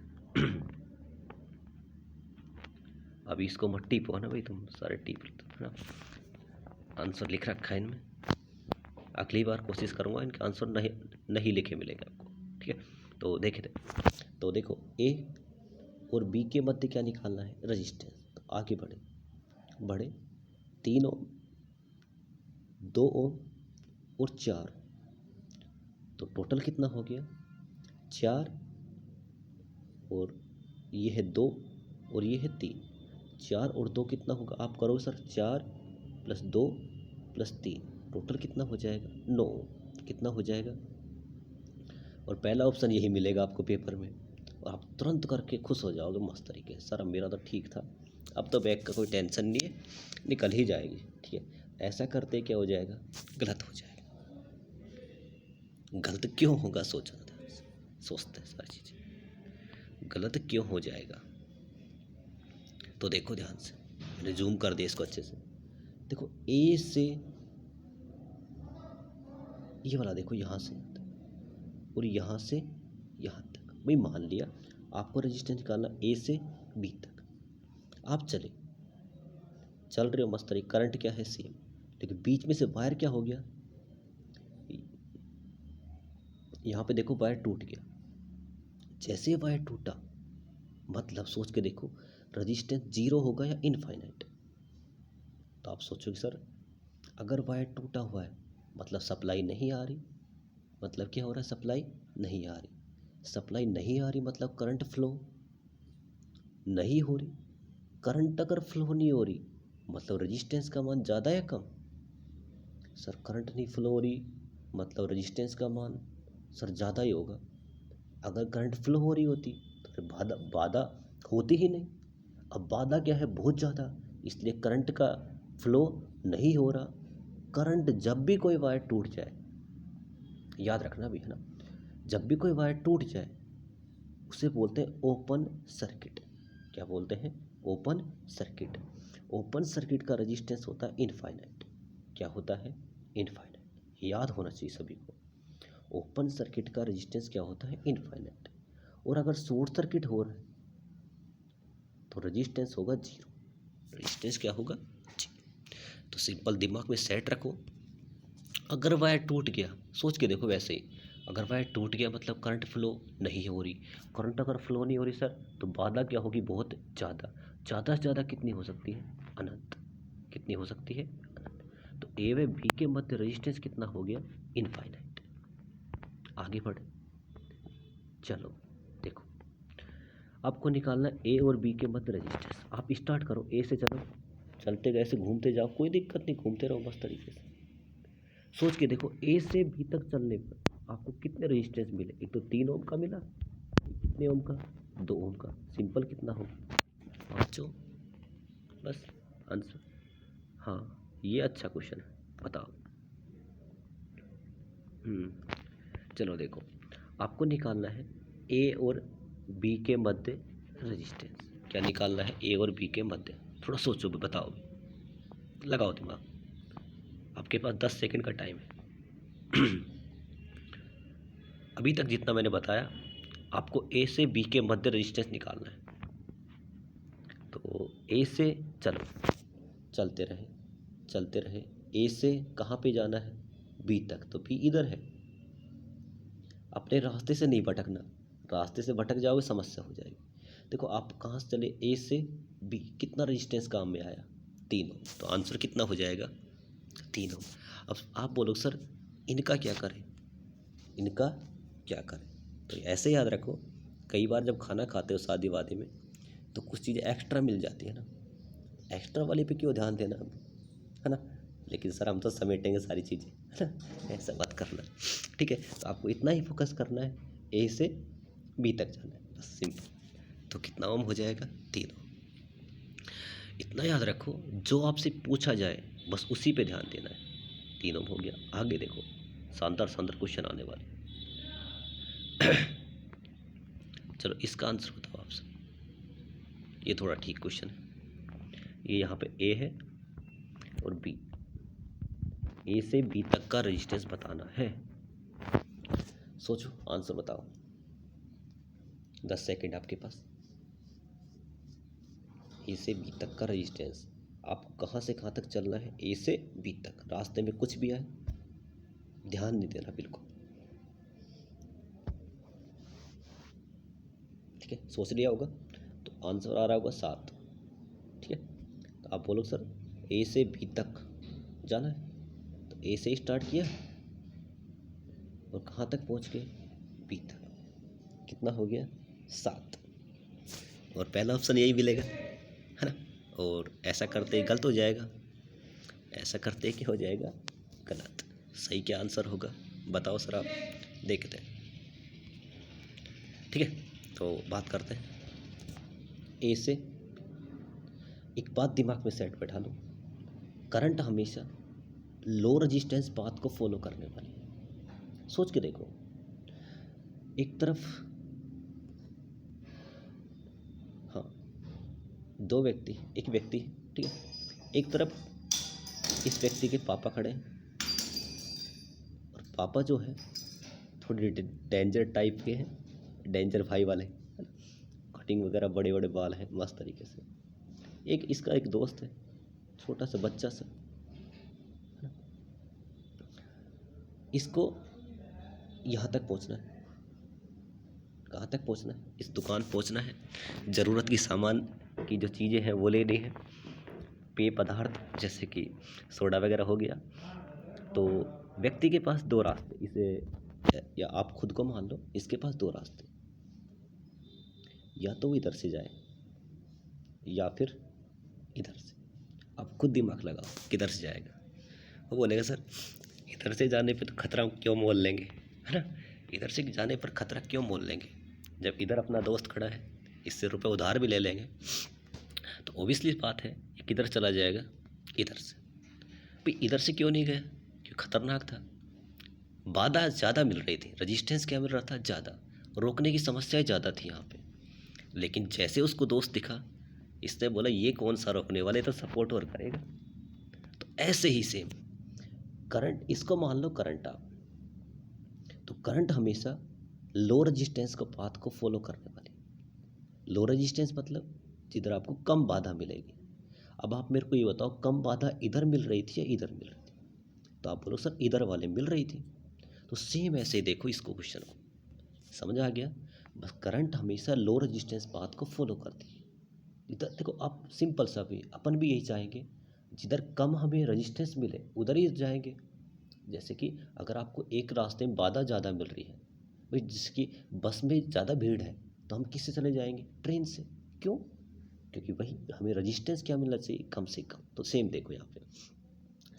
अभी इसको मत टीपो ना भाई, तुम सारे टीप लेते हो ना, आंसर लिख रखा है इनमें, अगली बार कोशिश करूँगा इनके आंसर नहीं लिखे मिलेंगे आपको, ठीक है। तो देखे थे, तो देखो ए और बी के मध्य क्या निकालना है रजिस्टेंस। तो आगे बढ़े 3 ओम 2 ओम और 4, तो टोटल कितना हो गया 4 और ये है 2 और ये है 3। 4 और 2 कितना होगा, आप करो सर, 4 + 2 + 3 टोटल कितना हो जाएगा, 9। कितना हो जाएगा, और पहला ऑप्शन यही मिलेगा आपको पेपर में, और आप तुरंत करके खुश हो जाओगे मस्त तरीके से, सर अब मेरा तो ठीक था, अब तो बैग का कोई टेंशन नहीं है, निकल ही जाएगी। ठीक है, ऐसा करते क्या हो जाएगा, गलत हो जाएगा। गलत क्यों होगा, सोचते हैं सारी चीज़ें, गलत क्यों हो जाएगा। तो देखो ध्यान से, मैंने जूम कर दिया इसको अच्छे से। देखो ए से ये वाला, देखो यहाँ से और यहाँ से यहाँ तक, भाई मान लिया आपको रेजिस्टेंस निकालना ए से बी तक, आप चल रहे हो मस्त तरीके, करंट क्या है सेम, लेकिन बीच में से वायर क्या हो गया, यहाँ पे देखो वायर टूट गया। जैसे वायर टूटा, मतलब सोच के देखो, रेजिस्टेंस 0 होगा या इनफाइनाइट। तो आप सोचोगे सर अगर वायर टूटा हुआ है मतलब सप्लाई नहीं आ रही, मतलब क्या हो रहा है, सप्लाई नहीं आ रही। सप्लाई नहीं आ रही मतलब करंट फ्लो नहीं हो रही। करंट अगर फ्लो नहीं हो रही मतलब रेजिस्टेंस का मान ज़्यादा या कम, सर करंट नहीं फ्लो हो रही मतलब रेजिस्टेंस का मान सर ज़्यादा ही होगा। अगर करंट फ्लो हो रही होती तो फिर बाधा होती ही नहीं। अब बाधा क्या है, बहुत ज़्यादा, इसलिए करंट का फ्लो नहीं हो रहा। करंट जब भी कोई वायर टूट जाए, याद रखना भी है ना, जब भी कोई वायर टूट जाए उसे बोलते हैं ओपन सर्किट। क्या बोलते हैं, ओपन सर्किट। ओपन सर्किट का रेजिस्टेंस होता है इनफाइनाइट। क्या होता है, इनफाइनाइट। याद होना चाहिए सभी को, ओपन सर्किट का रेजिस्टेंस क्या होता है, इनफाइनाइट। और अगर शॉर्ट सर्किट हो रहा है तो रेजिस्टेंस होगा 0। रेजिस्टेंस क्या होगा, 0। तो सिंपल दिमाग में सेट रखो, अगर वायर टूट गया, सोच के देखो वैसे ही, अगर वायर टूट गया मतलब करंट फ्लो नहीं हो रही। करंट अगर फ्लो नहीं हो रही सर, तो बाधा क्या होगी, बहुत ज़्यादा। ज़्यादा से ज़्यादा कितनी हो सकती है, अनंत। कितनी हो सकती है, अनंत। तो ए व बी के मध्य रेजिस्टेंस कितना हो गया, इनफाइनाइट। आगे बढ़े, चलो देखो, आपको निकालना ए और बी के मध्य रेजिस्टेंस। आप स्टार्ट करो, ए से चलो, चलते गए ऐसे घूमते जाओ, कोई दिक्कत नहीं, घूमते रहो मस्त तरीके से। सोच के देखो, ए से बी तक चलने पर आपको कितने रेजिस्टेंस मिले, एक तो 3 ओम का मिला, कितने ओम का, 2 ओम का। सिंपल कितना होगा, 5 ओम। बस आंसर। हाँ, ये अच्छा क्वेश्चन है, बताओ। चलो देखो, आपको निकालना है ए और बी के मध्य रेजिस्टेंस। क्या निकालना है, ए और बी के मध्य। थोड़ा सोचो, बताओ, लगाओ दिमाग, आपके पास 10 सेकंड का टाइम है। अभी तक जितना मैंने बताया, आपको ए से बी के मध्य रेजिस्टेंस निकालना है। तो ए से चलो, चलते रहे। ए से कहाँ पे जाना है, बी तक, तो बी इधर है। अपने रास्ते से नहीं भटकना, रास्ते से भटक जाओगे समस्या हो जाएगी। देखो आप कहाँ से चले, ए से बी, कितना रेजिस्टेंस काम में आया, 3 ओम। तो आंसर कितना हो जाएगा, 3 ओम। अब आप बोलो सर इनका क्या करें, इनका क्या करें। तो ऐसे याद रखो, कई बार जब खाना खाते हो शादी वादी में, तो कुछ चीज़ें एक्स्ट्रा मिल जाती है ना, एक्स्ट्रा वाले पे क्यों ध्यान देना, है ना। लेकिन सर हम तो समेटेंगे सारी चीज़ें, है ना, ऐसा मत करना। ठीक है, तो आपको इतना ही फोकस करना है, ए से बी तक जाना है, बस सिंपल। तो कितना ओम हो जाएगा, 3 ओम। इतना याद रखो, जो आपसे पूछा जाए बस उसी पे ध्यान देना है। 3 ओम हो गया। आगे देखो, शानदार शानदार क्वेश्चन आने वाले। चलो इसका आंसर बताओ आप सब। ये थोड़ा ठीक क्वेश्चन है। ये यहाँ पे ए है और बी, ए से बी तक का रेजिस्टेंस बताना है। सोचो, आंसर बताओ, 10 सेकंड आपके पास। ए से बी तक का रेजिस्टेंस, आपको कहाँ से कहाँ तक चलना है, ए से बी तक। रास्ते में कुछ भी आए ध्यान नहीं देना बिल्कुल। ठीक है, सोच लिया होगा, तो आंसर आ रहा होगा 7। ठीक है, तो आप बोलो सर ए से बी तक जाना है, तो ए से स्टार्ट किया और कहाँ तक पहुँच गए, बी तक। कितना हो गया, 7। और पहला ऑप्शन यही मिलेगा, है ना। और ऐसा करते ही गलत हो जाएगा, ऐसा करते क्या हो जाएगा, गलत। सही क्या आंसर होगा बताओ सर आप, देखते हैं। ठीक है, तो बात करते हैं ए से। एक बात दिमाग में सेट बैठा लो, करंट हमेशा लो रेजिस्टेंस पाथ को फॉलो करने वाली है। सोच के देखो, एक तरफ हाँ दो व्यक्ति, एक व्यक्ति, ठीक है, एक तरफ इस व्यक्ति के पापा खड़े हैं, और पापा जो है थोड़ी डेंजर टाइप के हैं, डेंजर भाई वाले, है ना, कटिंग वगैरह, बड़े बड़े बाल हैं मस्त तरीके से। एक इसका एक दोस्त है, छोटा सा बच्चा सा, है ना। इसको यहाँ तक पहुँचना है। कहाँ तक पहुँचना है? इस दुकान पहुँचना है, ज़रूरत की सामान की जो चीज़ें हैं वो लेनी है, पेय पदार्थ जैसे कि सोडा वगैरह हो गया। तो व्यक्ति के पास दो रास्ते, इसे या आप खुद को मान लो, इसके पास दो रास्ते, या तो वो इधर से जाए या फिर इधर से। आप खुद दिमाग लगाओ किधर से जाएगा। वो बोलेगा सर इधर से जाने पे तो खतरा क्यों मोल लेंगे, है ना, इधर से जाने पर खतरा क्यों मोल लेंगे, जब इधर अपना दोस्त खड़ा है, इससे रुपए उधार भी ले लेंगे। तो ओबियसली बात है ये किधर चला जाएगा, इधर से। भाई इधर से क्यों नहीं गया, क्योंकि खतरनाक था, बाधा ज़्यादा मिल रही थी, रजिस्टेंस क्या मिल रहा था, ज़्यादा, रोकने की समस्याएं ज़्यादा थी यहाँ पे। लेकिन जैसे उसको दोस्त दिखा, इसने बोला ये कौन सा रोकने वाले, तो सपोर्ट और करेगा। तो ऐसे ही सेम करंट, इसको मान लो करंट आप, तो करंट हमेशा लो रेजिस्टेंस को पाथ को फॉलो करने वाली। लो रेजिस्टेंस मतलब जिधर आपको कम बाधा मिलेगी। अब आप मेरे को ये बताओ, कम बाधा इधर मिल रही थी या इधर मिल रही थी, तो आप बोलो सर इधर वाले मिल रही थी। तो सेम ऐसे ही देखो इसको, क्वेश्चन को समझ आ गया। बस करंट हमेशा लो रेजिस्टेंस पाथ को फॉलो करती है। इधर देखो, आप सिंपल सा भी, अपन भी यही चाहेंगे, जिधर कम हमें रेजिस्टेंस मिले उधर ही जाएंगे। जैसे कि अगर आपको एक रास्ते में बाधा ज़्यादा मिल रही है, भाई जिसकी बस में ज़्यादा भीड़ है, तो हम किससे चले जाएंगे, ट्रेन से। क्यों? क्योंकि वही हमें रेजिस्टेंस क्या मिलना चाहिए, कम से कम। तो सेम देखो यहाँ पे,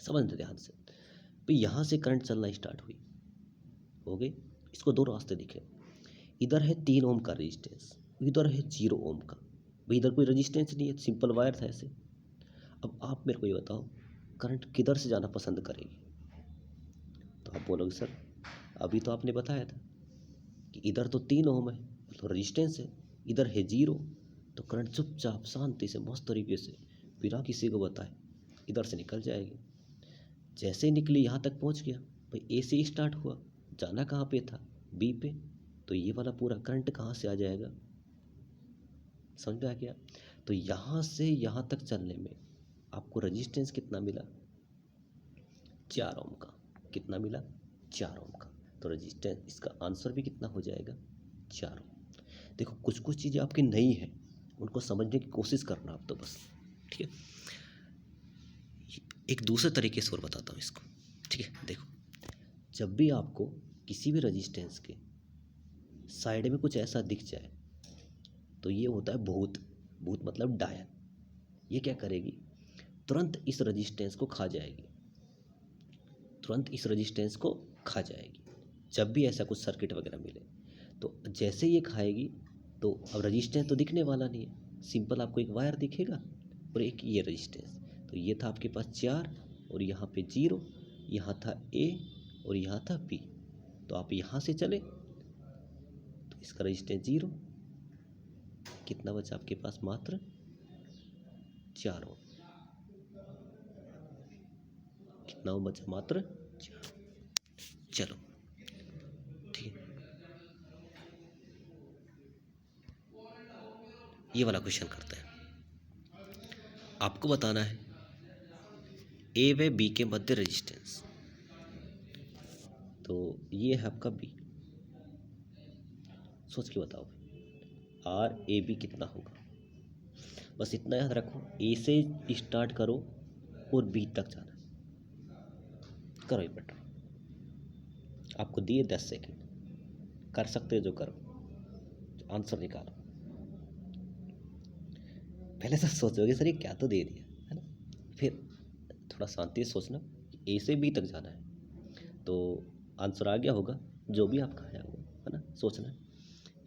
समझ ध्यान से। भाई यहाँ से करंट चलना स्टार्ट हुई, हो गई, इसको दो रास्ते दिखे, इधर है 3 ओम का रेजिस्टेंस, इधर है 0 ओम का। भाई इधर कोई रेजिस्टेंस नहीं है, सिंपल वायर था ऐसे। अब आप मेरे को ये बताओ, करंट किधर से जाना पसंद करेगी। तो आप बोलोगे सर अभी तो आपने बताया था कि इधर तो 3 ओम है, मतलब रेजिस्टेंस है, इधर है 0, तो करंट चुपचाप शांति से मस्त तरीके से बिना किसी को बताए इधर से निकल जाएगी। जैसे ही निकली यहाँ तक पहुँच गया, भाई ए से स्टार्ट हुआ, जाना कहाँ पे था, बी पे, तो ये वाला पूरा करंट कहाँ से आ जाएगा, समझ में आ गया। तो यहाँ से यहाँ तक चलने में आपको रेजिस्टेंस कितना मिला, 4 ओम का। कितना मिला, 4 ओम का। तो रेजिस्टेंस, इसका आंसर भी कितना हो जाएगा, 4 ओम। देखो कुछ कुछ चीज़ें आपकी नई है, उनको समझने की कोशिश करना आप तो बस, ठीक है। एक दूसरे तरीके से और बताता हूँ इसको, ठीक है। देखो, जब भी आपको किसी भी रेजिस्टेंस के साइड में कुछ ऐसा दिख जाए, तो ये होता है भूत। भूत मतलब डायन। ये क्या करेगी, तुरंत इस रेजिस्टेंस को खा जाएगी, तुरंत इस रेजिस्टेंस को खा जाएगी। जब भी ऐसा कुछ सर्किट वगैरह मिले, तो जैसे ये खाएगी, तो अब रेजिस्टेंस तो दिखने वाला नहीं है, सिंपल आपको एक वायर दिखेगा और एक ये रेजिस्टेंस। तो ये था आपके पास 4, और यहाँ पे 0, यहाँ था ए और यहाँ था बी। तो आप यहाँ से चले तो इसका रेजिस्टेंस 0, कितना बचा आपके पास, मात्र 4 ओम। कितना ओम बचा, मात्र 4। चलो ठीक है, ये वाला क्वेश्चन करते हैं। आपको बताना है ए व बी के मध्य रेजिस्टेंस। तो ये है आपका बी, सोच के बताओ आर ए बी कितना होगा। बस इतना याद रखो, ए से स्टार्ट करो और बी तक जाना है। करो ये बेटा, आपको दिए 10 सेकंड, कर सकते हो जो करो, आंसर निकालो। पहले तो सोचोगे सर ये क्या तो दे दिया, है ना। फिर थोड़ा शांति से सोचना, ए से बी तक जाना है, तो आंसर आ गया होगा जो भी आपका आया होगा, है ना। सोचना है,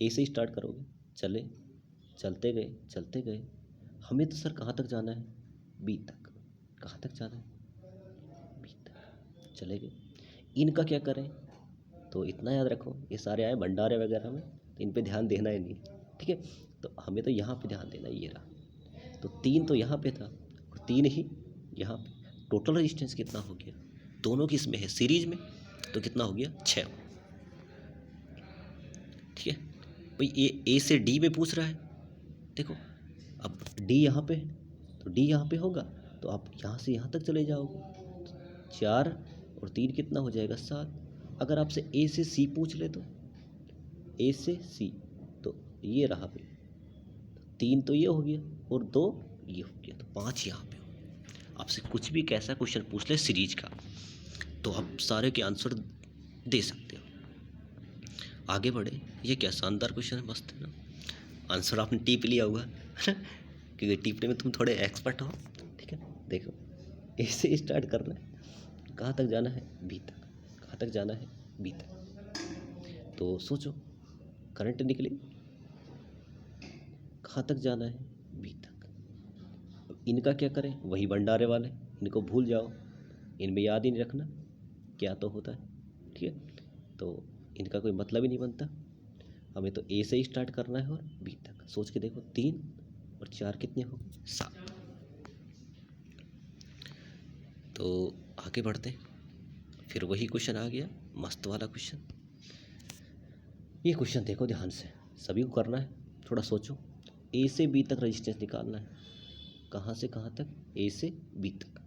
ए से स्टार्ट करोगे, चलते गए, हमें तो सर कहाँ तक जाना है, बी तक। कहाँ तक जाना है, बी तक। चले गए, इनका क्या करें, तो इतना याद रखो ये सारे आए भंडारे वगैरह में, तो इन पे ध्यान देना ही नहीं, ठीक है। तो हमें तो यहाँ पे ध्यान देना, ये रहा, तो 3 तो यहाँ पे था और 3 ही यहाँ पे। टोटल रेजिस्टेंस कितना हो गया, दोनों किस में है, सीरीज में, तो कितना हो गया, 6। ठीक है भाई, ए से डी में पूछ रहा है, देखो अब डी यहाँ पे, तो डी यहाँ पे होगा, तो आप यहाँ से यहाँ तक चले जाओगे, 4 और 3 कितना हो जाएगा, 7। अगर आपसे ए से सी पूछ ले, तो ए से सी, तो ये रहा भाई, 3 तो ये हो गया और 2 ये हो गया, तो 5 यहाँ पे हो गया। आपसे कुछ भी कैसा क्वेश्चन पूछ ले सीरीज का, तो आप सारे के आंसर दे सकते हो। आगे बढ़े, ये क्या शानदार क्वेश्चन है, मस्त है ना। आंसर आपने टिप लिया होगा क्योंकि टिपने में तुम थोड़े एक्सपर्ट हो, ठीक है। देखो ए से स्टार्ट करना है, कहाँ तक जाना है, बी तक। कहाँ तक जाना है, बी तक। तो सोचो, करंट निकली, कहाँ तक जाना है, बी तक। अब इनका क्या करें, वही भंडारे वाले, इनको भूल जाओ, इनमें याद ही नहीं रखना क्या तो होता है, ठीक है। तो इनका कोई मतलब ही नहीं बनता, हमें तो ए से ही स्टार्ट करना है और बी तक। सोच के देखो, 3 और 4 कितने हो, 7। तो आगे बढ़ते हैं, फिर वही क्वेश्चन आ गया, मस्त वाला क्वेश्चन। ये क्वेश्चन देखो ध्यान से, सभी को करना है, थोड़ा सोचो। ए से बी तक रेजिस्टेंस निकालना है, कहाँ से कहाँ तक, ए से बी तक।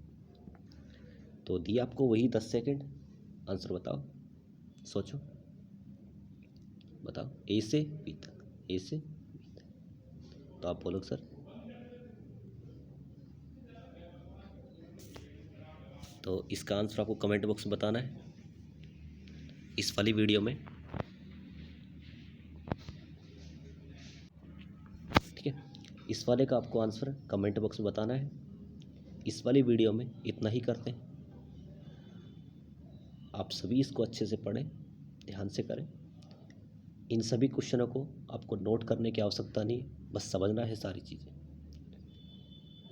तो दिया आपको वही 10 सेकेंड, आंसर बताओ, सोचो, बताओ, ए से बी तक, ए से बी तक। तो आप बोलो सर, तो इसका आंसर आपको कमेंट बॉक्स में बताना है इस वाली वीडियो में, ठीक है। इस वाले का आपको आंसर कमेंट बॉक्स में बताना है। इस वाली वीडियो में इतना ही करते हैं, आप सभी इसको अच्छे से पढ़ें, ध्यान से करें। इन सभी क्वेश्चनों को आपको नोट करने की आवश्यकता नहीं, बस समझना है सारी चीज़ें।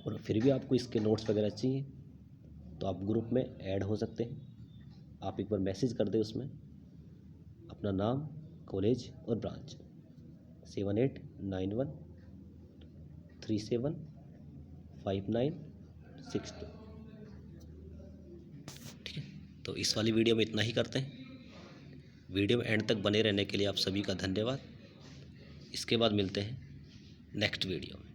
और फिर भी आपको इसके नोट्स वगैरह चाहिए, तो आप ग्रुप में ऐड हो सकते हैं। आप एक बार मैसेज कर दें उसमें अपना नाम, कॉलेज और ब्रांच, 7891375962, ठीक है। तो इस वाली वीडियो में इतना ही करते हैं। वीडियो में एंड तक बने रहने के लिए आप सभी का धन्यवाद। इसके बाद मिलते हैं नेक्स्ट वीडियो में।